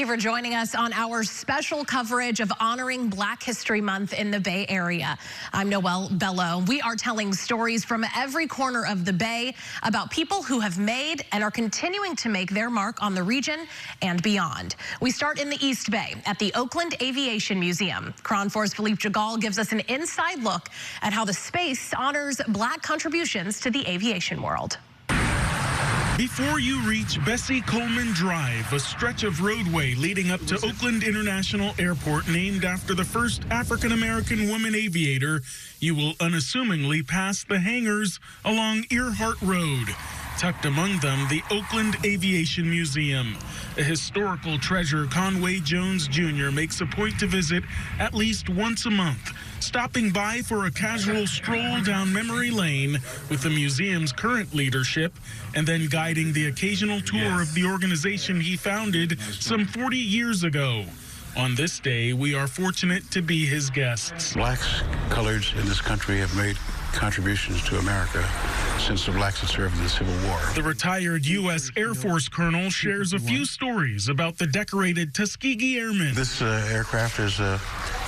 you for joining us on our special coverage of honoring Black History Month in the Bay Area. I'm Noelle Bello. We are telling stories from every corner of the Bay about people who have made and are continuing to make their mark on the region and beyond. We start in the East Bay at the Oakland Aviation Museum. KRON4's Philippe Jagal gives us an inside look at how the space honors Black contributions to the aviation world. Before you reach Bessie Coleman Drive, a stretch of roadway leading up to Oakland International Airport named after the first African-American woman aviator, you will unassumingly pass the hangars along Earhart Road. Tucked among them, the Oakland Aviation Museum. A historical treasure Conway Jones Jr. makes a point to visit at least once a month, stopping by for a casual stroll down memory lane with the museum's current leadership, and then guiding the occasional tour of the organization he founded some 40 years ago. On this day, we are fortunate to be his guests. Blacks, coloreds in this country have made contributions to America since the blacks had served in the Civil War. The retired U.S. Air Force colonel shares a few stories about the decorated Tuskegee Airmen. This aircraft is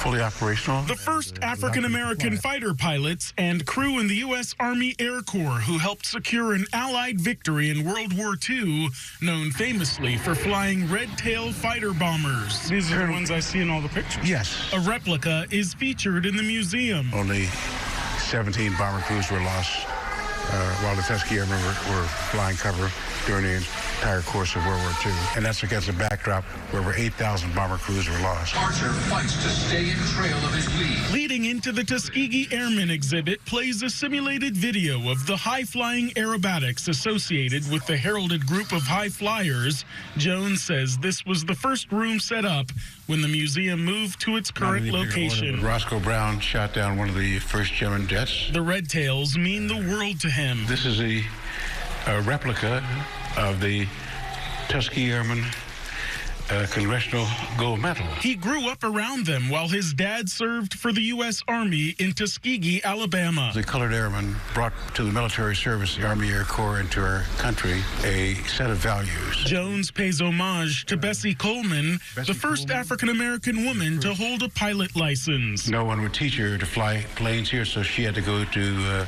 fully operational. The first African-American fighter pilots and crew in the U.S. Army Air Corps who helped secure an Allied victory in World War II, known famously for flying red-tail fighter bombers. These are the ones I see in all the pictures. Yes. A replica is featured in the museum. Only 17 bomber crews were lost while the Tuskegee Airmen were flying cover during the entire course of World War II. And that's against a backdrop where over 8,000 bomber crews were lost. Archer fights to stay in trail of his lead. Leading into the Tuskegee Airmen exhibit plays a simulated video of the high-flying aerobatics associated with the heralded group of high flyers. Jones says this was the first room set up when the museum moved to its current location. Roscoe Brown shot down one of the first German jets. The red tails mean the world to him. This is a replica of the Tuskegee Airmen Congressional Gold Medal. He grew up around them while his dad served for the U.S. Army in Tuskegee, Alabama. The colored airmen brought to the military service, the Army Air Corps, into our country, a set of values. Jones pays homage to Bessie Coleman, the first African-American woman to hold a pilot license. No one would teach her to fly planes here, so she had to go to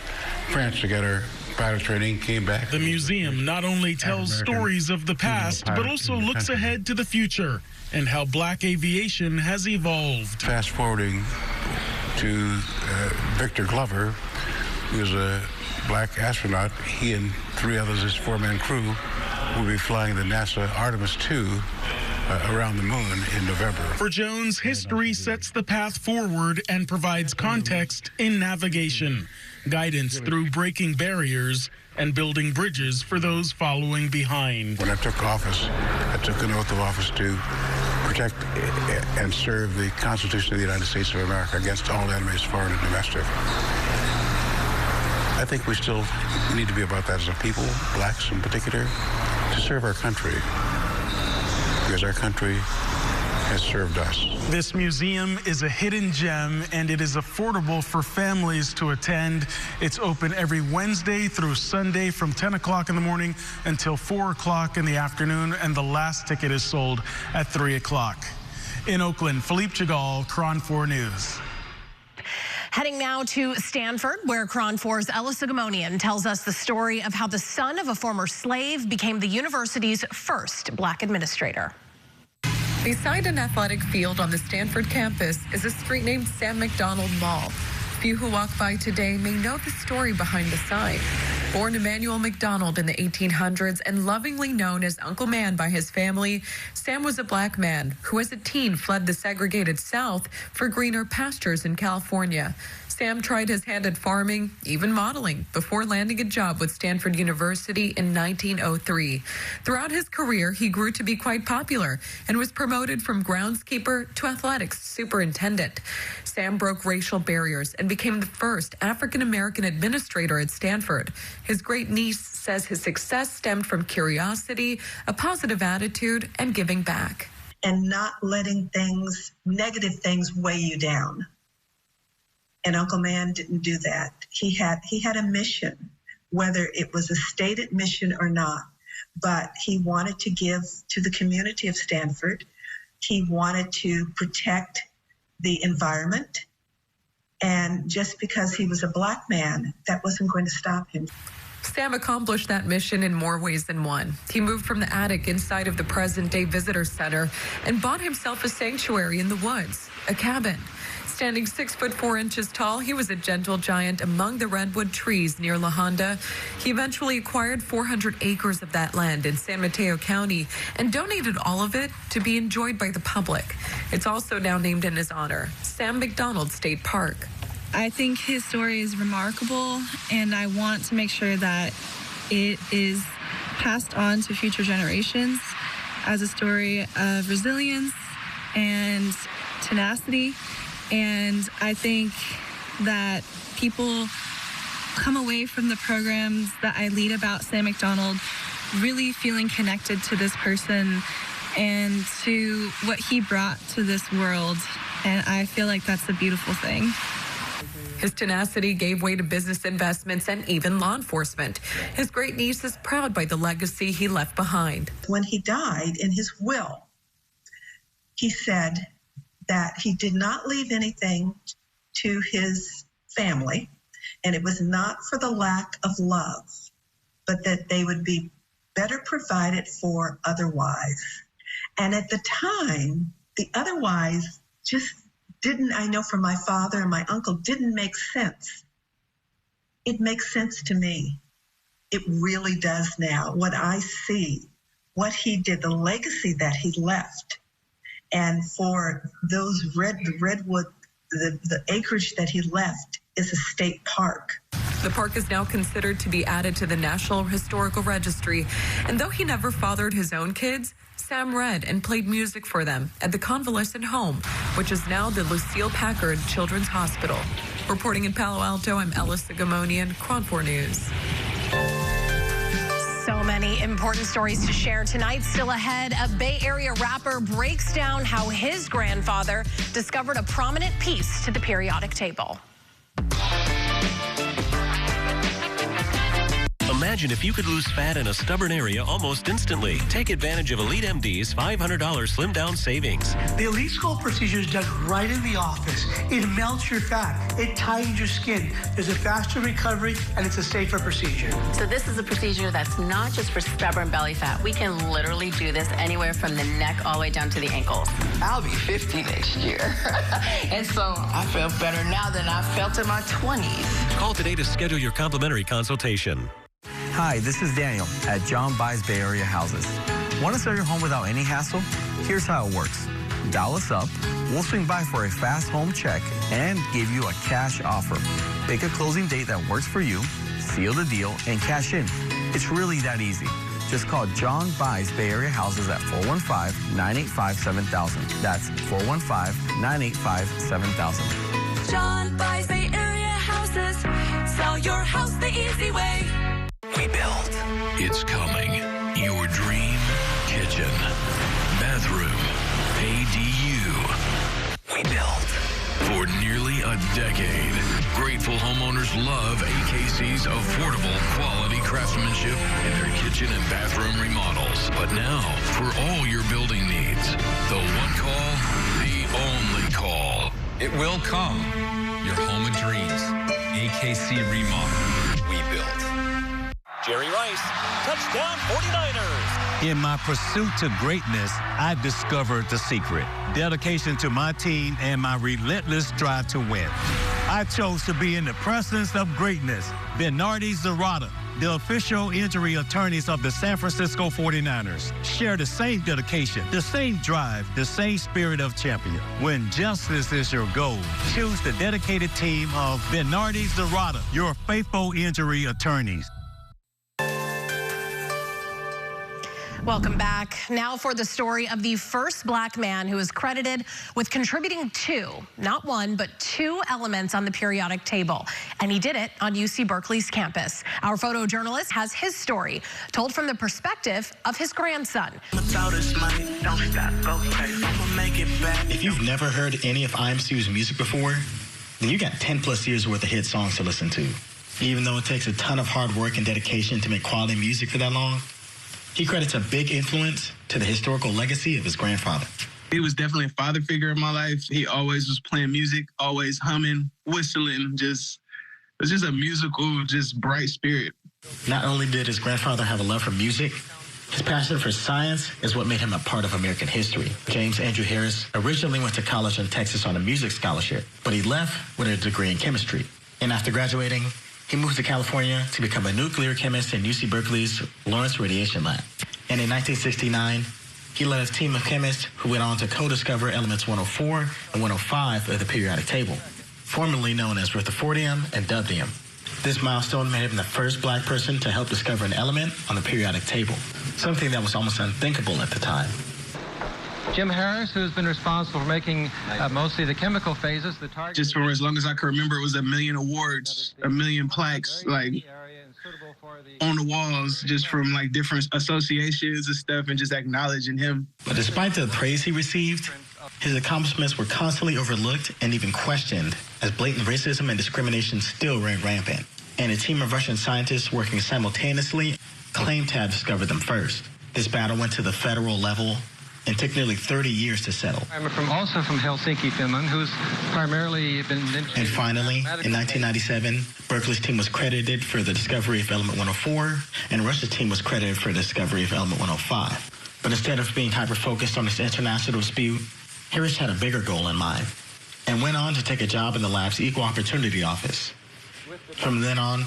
France to get her pilot training, came back. The museum not only tells stories of the past, but also looks ahead to the future and how Black aviation has evolved. Fast forwarding to Victor Glover, who was a Black astronaut. He and 3 others, his 4-man crew, will be flying the NASA Artemis II around the moon in November. For Jones, history sets the path forward and provides context in navigation, guidance through breaking barriers and building bridges for those following behind. When I took office, I took an oath of office to protect and serve the Constitution of the United States of America against all enemies, foreign and domestic. I think we still need to be about that as a people, blacks in particular, to serve our country, because our country has served us. This museum is a hidden gem, and it is affordable for families to attend. It's open every Wednesday through Sunday from 10 o'clock in the morning until 4 o'clock in the afternoon, and the last ticket is sold at 3 o'clock. In Oakland, Philippe Jagal, KRON4 News. Heading now to Stanford, where KRON4's Ella Sugamonian tells us the story of how the son of a former slave became the university's first Black administrator. Beside an athletic field on the Stanford campus is a street named Sam McDonald Mall. Few who walk by today may know the story behind the sign. Born Emmanuel McDonald in the 1800s and lovingly known as Uncle Man by his family, Sam was a Black man who as a teen fled the segregated South for greener pastures in California. Sam tried his hand at farming, even modeling, before landing a job with Stanford University in 1903. Throughout his career, he grew to be quite popular and was promoted from groundskeeper to athletics superintendent. Sam broke racial barriers and became the first African-American administrator at Stanford. His great niece says his success stemmed from curiosity, a positive attitude, and giving back. And not letting negative things weigh you down. And Uncle Man didn't do that. He had a mission, whether it was a stated mission or not, but he wanted to give to the community of Stanford He wanted to protect the environment. And just because he was a black man, that wasn't going to stop him. Sam accomplished that mission in more ways than one. He moved from the attic inside of the present-day visitor center and bought himself a sanctuary in the woods, a cabin. Standing 6'4" tall, he was a gentle giant among the redwood trees near La Honda. He eventually acquired 400 acres of that land in San Mateo County and donated all of it to be enjoyed by the public. It's also now named in his honor, Sam McDonald State Park. I think his story is remarkable, and I want to make sure that it is passed on to future generations as a story of resilience and tenacity. And I think that people come away from the programs that I lead about Sam McDonald really feeling connected to this person and to what he brought to this world. And I feel like that's a beautiful thing. His tenacity gave way to business investments and even law enforcement. His great niece is proud by the legacy he left behind. When he died, in his will, he said that he did not leave anything to his family, and it was not for the lack of love, but that they would be better provided for otherwise. And at the time, the otherwise just didn't, I know from my father and my uncle, didn't make sense. It makes sense to me. It really does now. What I see, what he did, the legacy that he left, and for those redwood, the acreage that he left is a state park. The park is now considered to be added to the National Historical Registry. And though he never fathered his own kids, Sam read and played music for them at the convalescent home, which is now the Lucille Packard Children's Hospital. Reporting in Palo Alto, I'm Ellis Gamonian, KRON4 News. So many important stories to share tonight. Still ahead, a Bay Area rapper breaks down how his grandfather discovered a prominent piece to the periodic table. Imagine if you could lose fat in a stubborn area almost instantly. Take advantage of Elite MD's $500 Slim Down Savings. The Elite Skull procedure is done right in the office. It melts your fat. It tightens your skin. There's a faster recovery, and it's a safer procedure. So this is a procedure that's not just for stubborn belly fat. We can literally do this anywhere from the neck all the way down to the ankles. I'll be 50 next year. And so I feel better now than I felt in my 20s. Call today to schedule your complimentary consultation. Hi, this is Daniel at John Buys Bay Area Houses. Want to sell your home without any hassle? Here's how it works. Dial us up, we'll swing by for a fast home check and give you a cash offer. Pick a closing date that works for you, seal the deal, and cash in. It's really that easy. Just call John Buys Bay Area Houses at 415-985-7000. That's 415-985-7000. John Buys Bay Area Houses. Sell your house the easy way. We built. It's coming. Your dream kitchen, bathroom, ADU. We built. For nearly a decade, grateful homeowners love AKC's affordable quality craftsmanship in their kitchen and bathroom remodels. But now, for all your building needs, the one call, the only call. It will come. Your home of dreams. AKC Remodel. We built. Jerry Rice, touchdown 49ers. In my pursuit to greatness, I discovered the secret. Dedication to my team and my relentless drive to win. I chose to be in the presence of greatness. Bernardi Zarata, the official injury attorneys of the San Francisco 49ers, share the same dedication, the same drive, the same spirit of champion. When justice is your goal, choose the dedicated team of Bernardi Zarata, your faithful injury attorneys. Welcome back. Now for the story of the first black man who is credited with contributing not one, but two elements on the periodic table. And he did it on UC Berkeley's campus. Our photojournalist has his story, told from the perspective of his grandson. If you've never heard any of IMCU's music before, then you got 10+ years worth of hit songs to listen to. Even though it takes a ton of hard work and dedication to make quality music for that long, he credits a big influence to the historical legacy of his grandfather. He was definitely a father figure in my life. He always was playing music, always humming, whistling, it was just a musical, just bright spirit. Not only did his grandfather have a love for music, his passion for science is what made him a part of American history. James Andrew Harris originally went to college in Texas on a music scholarship, but he left with a degree in chemistry. And after graduating, he moved to California to become a nuclear chemist in UC Berkeley's Lawrence Radiation Lab. And in 1969, he led a team of chemists who went on to co-discover elements 104 and 105 of the periodic table, formerly known as rutherfordium and dubdium. This milestone made him the first black person to help discover an element on the periodic table, something that was almost unthinkable at the time. Jim Harris, who's been responsible for making mostly the chemical phases, the target... Just for as long as I can remember, it was 1 million awards, 1 million plaques, like, on the walls, just from, like, different associations and stuff, and just acknowledging him. But despite the praise he received, his accomplishments were constantly overlooked and even questioned, as blatant racism and discrimination still ran rampant. And a team of Russian scientists working simultaneously claimed to have discovered them first. This battle went to the federal level and took nearly 30 years to settle. I'm also from Helsinki, Finland, who's primarily been... And finally, in 1997, Berkeley's team was credited for the discovery of element 104, and Russia's team was credited for the discovery of element 105. But instead of being hyper-focused on this international dispute, Harris had a bigger goal in mind and went on to take a job in the lab's Equal Opportunity Office. From then on,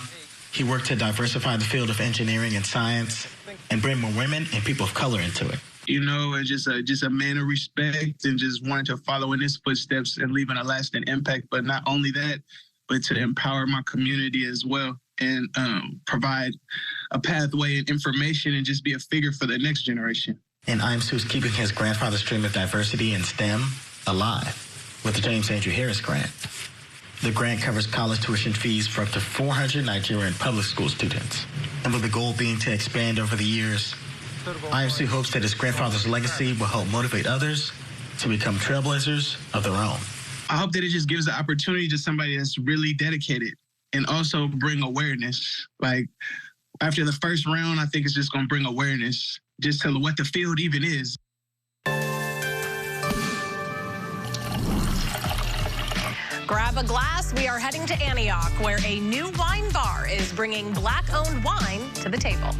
he worked to diversify the field of engineering and science and bring more women and people of color into it. You know, and just a man of respect and just wanting to follow in his footsteps and leaving a lasting impact. But not only that, but to empower my community as well and provide a pathway and information and just be a figure for the next generation. And IMSU is keeping his grandfather's dream of diversity in STEM alive with the James Andrew Harris Grant. The grant covers college tuition fees for up to 400 Nigerian public school students. And with the goal being to expand over the years, IMSU hopes that his grandfather's legacy will help motivate others to become trailblazers of their own. I hope that it just gives the opportunity to somebody that's really dedicated and also bring awareness. Like, after the first round, I think it's just going to bring awareness just to what the field even is. Grab a glass. We are heading to Antioch, where a new wine bar is bringing Black-owned wine to the table.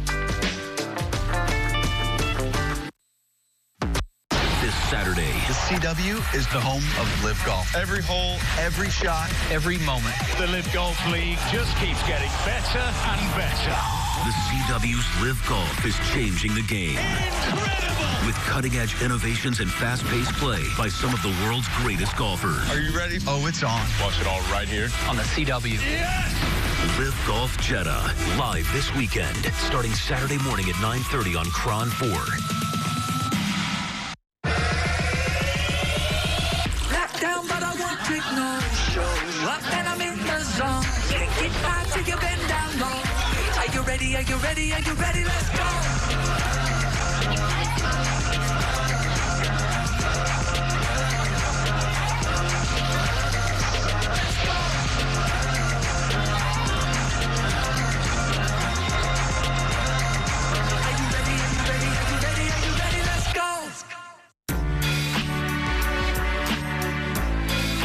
This Saturday, the CW is the home of Live Golf. Every hole, every shot, every moment. The Live Golf League just keeps getting better and better. The CW's Live Golf is changing the game. Incredible! With cutting-edge innovations and fast-paced play by some of the world's greatest golfers. Are you ready? Oh, it's on. Watch it all right here on the CW. Yes! Live Golf Jeddah, live this weekend, starting Saturday morning at 9:30 on KRON4. Down, but I won't take no show up and I'm in the zone. Kick it back till you bend down low. Are you ready? Are you ready? Are you ready? Let's go.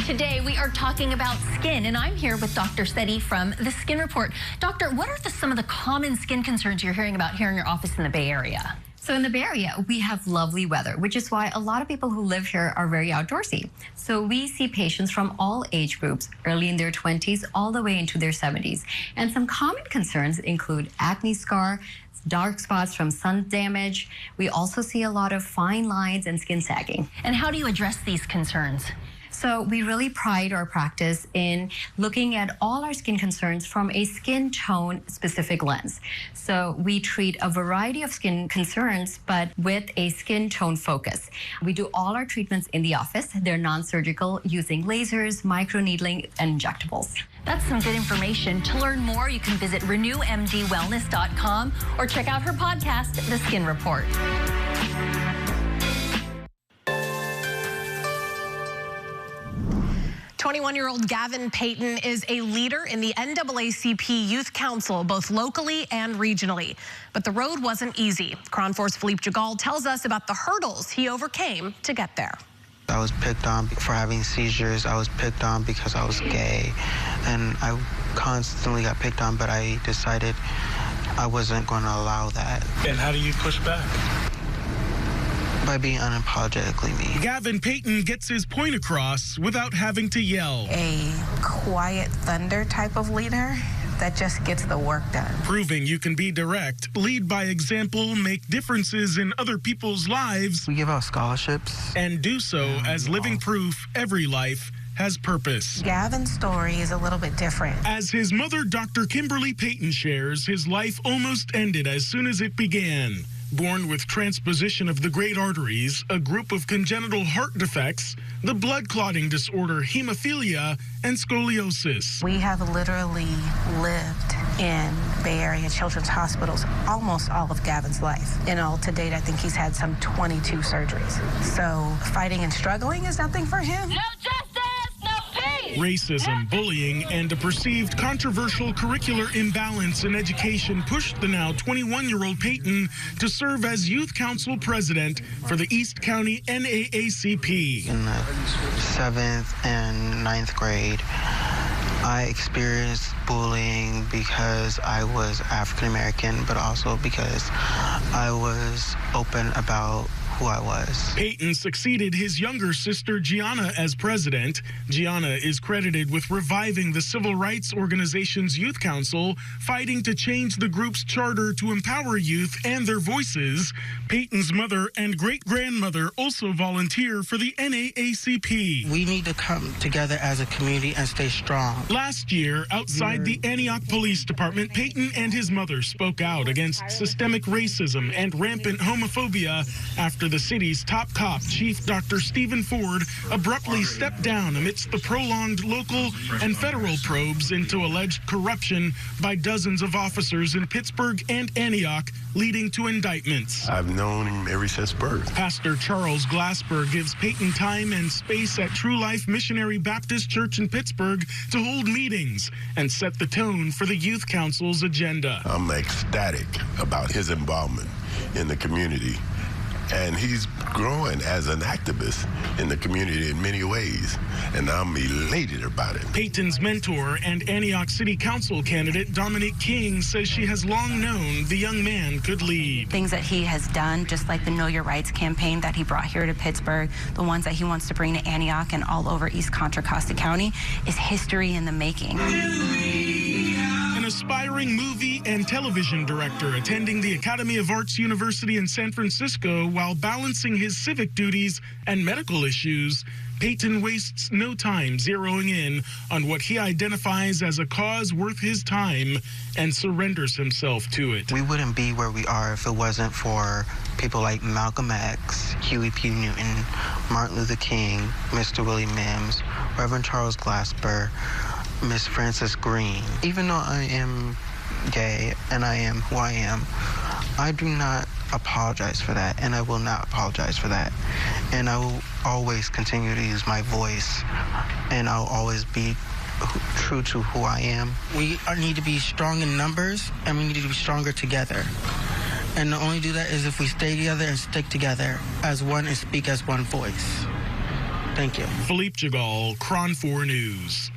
Today, we are talking about skin, and I'm here with Dr. Sethi from The Skin Report. Doctor, what are some of the common skin concerns you're hearing about here in your office in the Bay Area? So in the Bay Area, we have lovely weather, which is why a lot of people who live here are very outdoorsy. So we see patients from all age groups, early in their 20s all the way into their 70s. And some common concerns include acne scar, dark spots from sun damage. We also see a lot of fine lines and skin sagging. And how do you address these concerns? So we really pride our practice in looking at all our skin concerns from a skin tone specific lens. So we treat a variety of skin concerns, but with a skin tone focus. We do all our treatments in the office. They're non-surgical, using lasers, microneedling, and injectables. That's some good information. To learn more, you can visit renewmdwellness.com or check out her podcast, The Skin Report. 20 21-year-old Gavin Payton is a leader in the NAACP Youth Council, both locally and regionally. But the road wasn't easy. KRON4's Philippe Jagal tells us about the hurdles he overcame to get there. I was picked on for having seizures. I was picked on because I was gay. And I constantly got picked on, but I decided I wasn't going to allow that. And how do you push back? By being unapologetically me. Gavin Payton gets his point across without having to yell. A quiet thunder type of leader that just gets the work done. Proving you can be direct, lead by example, make differences in other people's lives. We give out scholarships. And do so as living proof every life has purpose. Gavin's story is a little bit different. As his mother, Dr. Kimberly Payton, shares, his life almost ended as soon as it began. Born with transposition of the great arteries, a group of congenital heart defects, the blood clotting disorder, hemophilia, and scoliosis. We have literally lived in Bay Area children's hospitals almost all of Gavin's life. In all, to date, I think he's had some 22 surgeries. So fighting and struggling is nothing for him. No justice, no peace. Racism, bullying, and a perceived controversial curricular imbalance in education pushed the now 21-year-old Payton to serve as Youth Council President for the East County NAACP. In the 7th and 9th grade, I experienced bullying because I was African American, but also because I was open about who I was. Payton succeeded his younger sister Gianna as president. Gianna is credited with reviving the civil rights organization's Youth Council, fighting to change the group's charter to empower youth and their voices. Payton's mother and great-grandmother also volunteer for the NAACP. We need to come together as a community and stay strong. Last year, outside the Antioch Police Department, Payton and his mother spoke out against systemic racism and rampant homophobia after the city's top cop, Chief Dr. Stephen Ford, abruptly stepped down amidst the prolonged local and federal probes into alleged corruption by dozens of officers in Pittsburgh and Antioch, leading to indictments. I've known him ever since birth. Pastor Charles Glasper gives Payton time and space at True Life Missionary Baptist Church in Pittsburgh to hold meetings and set the tone for the Youth Council's agenda. I'm ecstatic about his involvement in the community. And he's growing as an activist in the community in many ways, and I'm elated about it. Payton's mentor and Antioch City Council candidate Dominique King says she has long known the young man could lead. Things that he has done, just like the Know Your Rights campaign that he brought here to Pittsburgh, the ones that he wants to bring to Antioch and all over East Contra Costa County, is history in the making. An aspiring movie and television director attending the Academy of Arts University in San Francisco while balancing his civic duties and medical issues, Payton wastes no time zeroing in on what he identifies as a cause worth his time and surrenders himself to it. We wouldn't be where we are if it wasn't for people like Malcolm X, Huey P. Newton, Martin Luther King, Mr. Willie Mims, Reverend Charles Glasper, Miss Frances Green. Even though I am gay and I am who I am, I do not apologize for that, and I will not apologize for that. And I will always continue to use my voice, and I'll always be true to who I am. We need to be strong in numbers, and we need to be stronger together. And the only do that is if we stay together and stick together as one and speak as one voice. Thank you. Philippe Jagal, KRON4 News.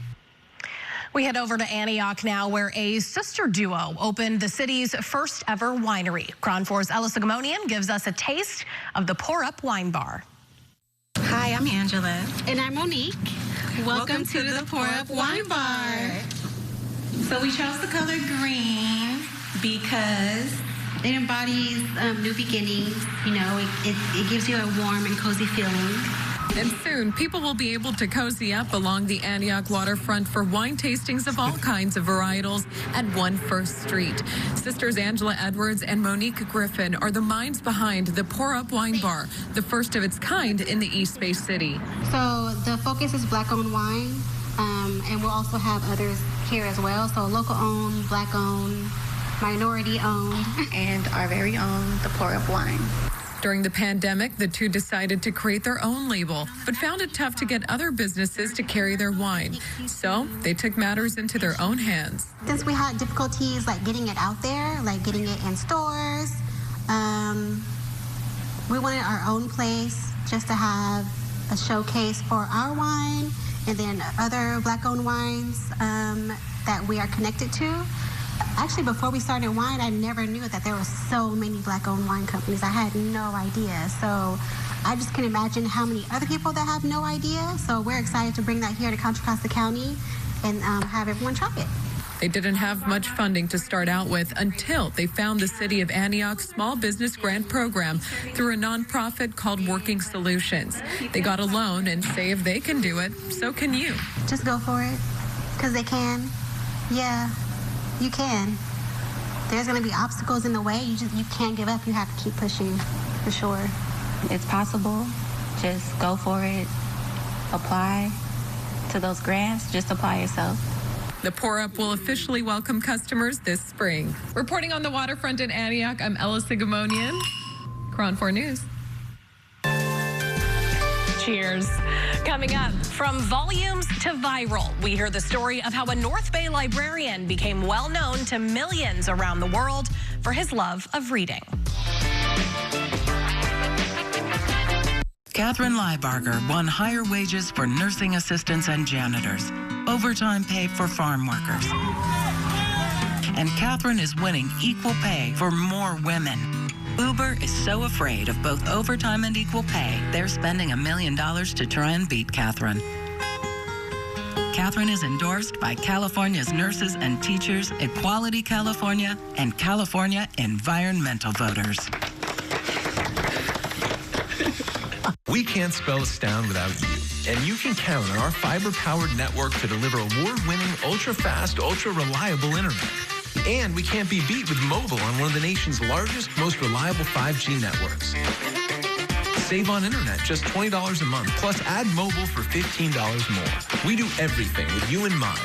We head over to Antioch now, where a sister duo opened the city's first ever winery. KRON4's Elisa Gamonian gives us a taste of the Pour Up Wine Bar. Hi, I'm Angela. And I'm Monique. Welcome to the Pour Up Wine Bar. So we chose the color green because it embodies new beginnings. You know, it gives you a warm and cozy feeling. And soon, people will be able to cozy up along the Antioch waterfront for wine tastings of all kinds of varietals at 1 Street. Sisters Angela Edwards and Monique Griffin are the minds behind the Pour Up Wine Bar, the first of its kind in the East Bay City. So the focus is Black-owned wine, and we'll also have others here as well. So local-owned, Black-owned, minority-owned, and our very own, the Pour Up Wine. During the pandemic, the two decided to create their own label, but found it tough to get other businesses to carry their wine. So they took matters into their own hands. Since we had difficulties like getting it out there, like getting it in stores, we wanted our own place just to have a showcase for our wine and then other Black-owned wines that we are connected to. Actually, before we started wine, I never knew that there were so many Black-owned wine companies. I had no idea. So I just can imagine how many other people that have no idea. So we're excited to bring that here to Contra Costa County and have everyone try it. They didn't have much funding to start out with until they found the City of Antioch's Small Business Grant Program through a nonprofit called Working Solutions. They got a loan and say if they can do it, so can you. Just go for it, because they can. Yeah, you can. There's going to be obstacles in the way. You can't give up. You have to keep pushing, for sure. It's possible. Just go for it. Apply to those grants. Just apply yourself. The pour-up will officially welcome customers this spring. Reporting on the waterfront in Antioch, I'm Ella Sigimonian, KRON4 News. Cheers. Coming up, from volumes to viral, we hear the story of how a North Bay librarian became well known to millions around the world for his love of reading. Catherine Liebarger won higher wages for nursing assistants and janitors, overtime pay for farm workers. And Catherine is winning equal pay for more women. Uber is so afraid of both overtime and equal pay, they're spending $1 million to try and beat Catherine. Catherine is endorsed by California's nurses and teachers, Equality California, and California Environmental Voters. We can't spell Astound without you. And you can count on our fiber-powered network to deliver award-winning, ultra-fast, ultra-reliable internet. And we can't be beat with mobile on one of the nation's largest, most reliable 5G networks. Save on internet, just $20 a month, plus add mobile for $15 more. We do everything with you in mind,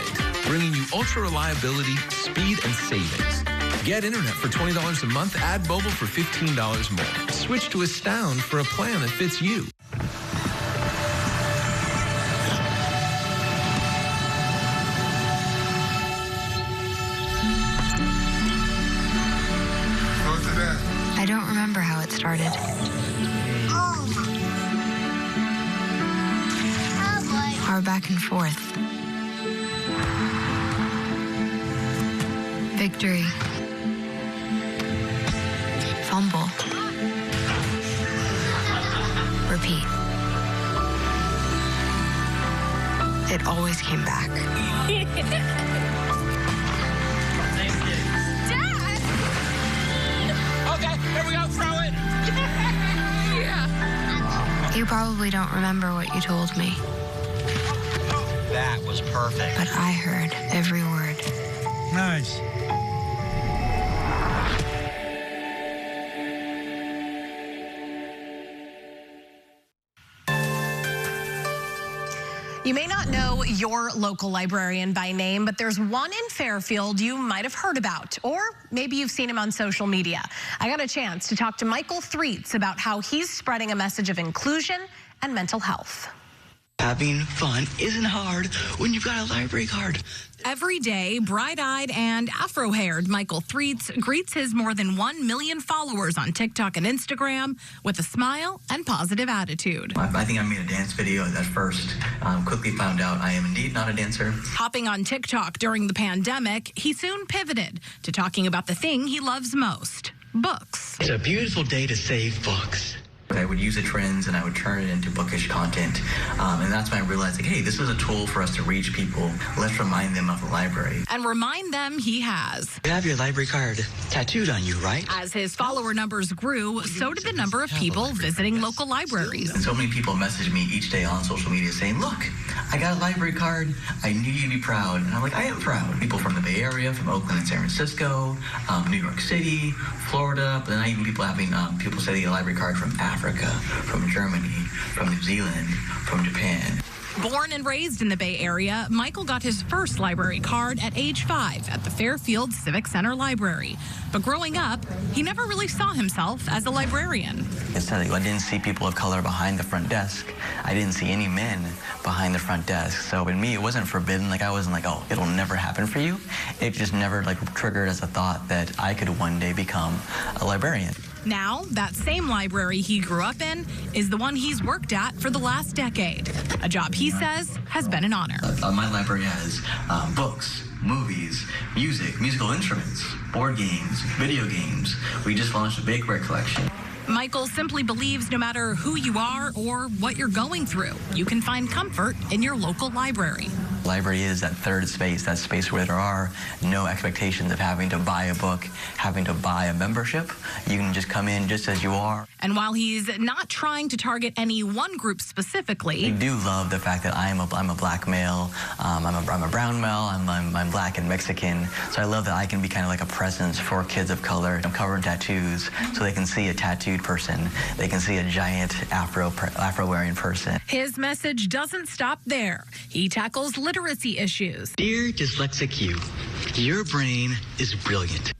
bringing you ultra-reliability, speed, and savings. Get internet for $20 a month, add mobile for $15 more. Switch to Astound for a plan that fits you. I don't remember how it started. Our back and forth. Victory. Fumble. Repeat. It always came back. Okay, here we go, throw it. Yeah. You probably don't remember what you told me. That was perfect. But I heard every word. Nice. You may not know your local librarian by name, but there's one in Fairfield you might have heard about, or maybe you've seen him on social media. I got a chance to talk to Michael Threatz about how he's spreading a message of inclusion and mental health. Having fun isn't hard when you've got a library card. Every day, bright-eyed and afro-haired, Michael Threatz greets his more than 1 million followers on TikTok and Instagram with a smile and positive attitude. I think I made a dance video at first. Quickly found out I am indeed not a dancer. Hopping on TikTok during the pandemic, he soon pivoted to talking about the thing he loves most, books. It's a beautiful day to save books. I would use the trends and I would turn it into bookish content. And that's when I realized, like, hey, this is a tool for us to reach people. Let's remind them of the library. And remind them he has. You have your library card tattooed on you, right? As his follower numbers grew, so did the number of people visiting local libraries. And so many people message me each day on social media saying, look, I got a library card. I need you to be proud. And I'm like, I am proud. People from the Bay Area, from Oakland and San Francisco, New York City, Florida, but then even people having, people say they get a library card from Africa, from Germany, from New Zealand, from Japan. Born and raised in the Bay Area, Michael got his first library card at age 5 at the Fairfield Civic Center Library. But growing up, he never really saw himself as a librarian. I didn't see people of color behind the front desk. I didn't see any men behind the front desk. So in me, it wasn't forbidden. I wasn't like, oh, it'll never happen for you. It just never triggered as a thought that I could one day become a librarian. Now, that same library he grew up in is the one he's worked at for the last decade. A job he says has been an honor. My library has books, movies, music, musical instruments, board games, video games. We just launched a bakeware collection. Michael simply believes no matter who you are or what you're going through, you can find comfort in your local library. Library is that third space, that space where there are no expectations of having to buy a book, having to buy a membership. You can just come in just as you are. And while he's not trying to target any one group specifically, I do love the fact that I'm a black male, I'm a brown male, I'm black and Mexican. So I love that I can be kind of like a presence for kids of color. I'm covered in tattoos, so they can see a tattooed person. They can see a giant Afro-wearing person. His message doesn't stop there. He tackles literacy issues. Dear dyslexic you, your brain is brilliant.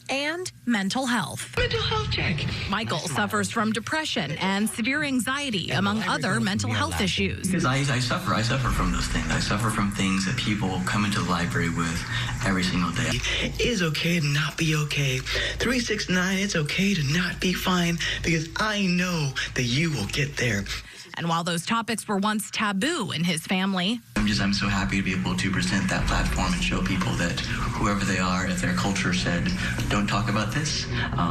And mental health. Mental health check. Michael suffers from depression and severe anxiety, among other mental health issues. Because I suffer from those things. I suffer from things that people come into the library with every single day. It is okay to not be okay. 369, it's okay to not be fine, because I know that you will get there. And while those topics were once taboo in his family, I'm so happy to be able to present that platform and show people that whoever they are, if their culture said, don't talk about this,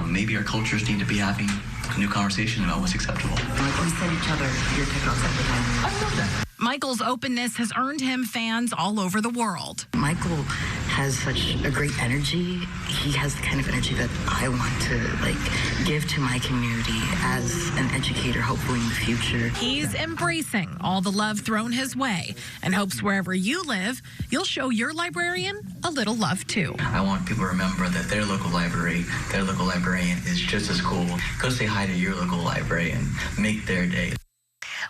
maybe our cultures need to be having a new conversation about what's acceptable. We send each other your TikToks at the time. I love that. Michael's openness has earned him fans all over the world. Michael has such a great energy. He has the kind of energy that I want to give to my community as an educator, hopefully in the future. He's embracing all the love thrown his way and hopes wherever you live, you'll show your librarian a little love too. I want people to remember that their local library, their local librarian is just as cool. Go say hi to your local librarian. Make their day.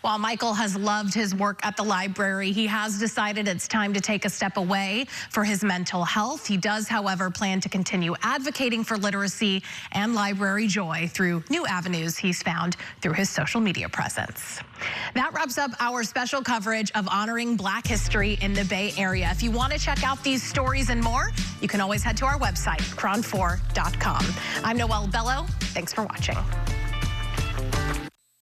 While Michael has loved his work at the library, he has decided it's time to take a step away for his mental health. He does, however, plan to continue advocating for literacy and library joy through new avenues he's found through his social media presence. That wraps up our special coverage of honoring Black history in the Bay Area. If you want to check out these stories and more, you can always head to our website, KRON4.com. I'm Noelle Bello. Thanks for watching.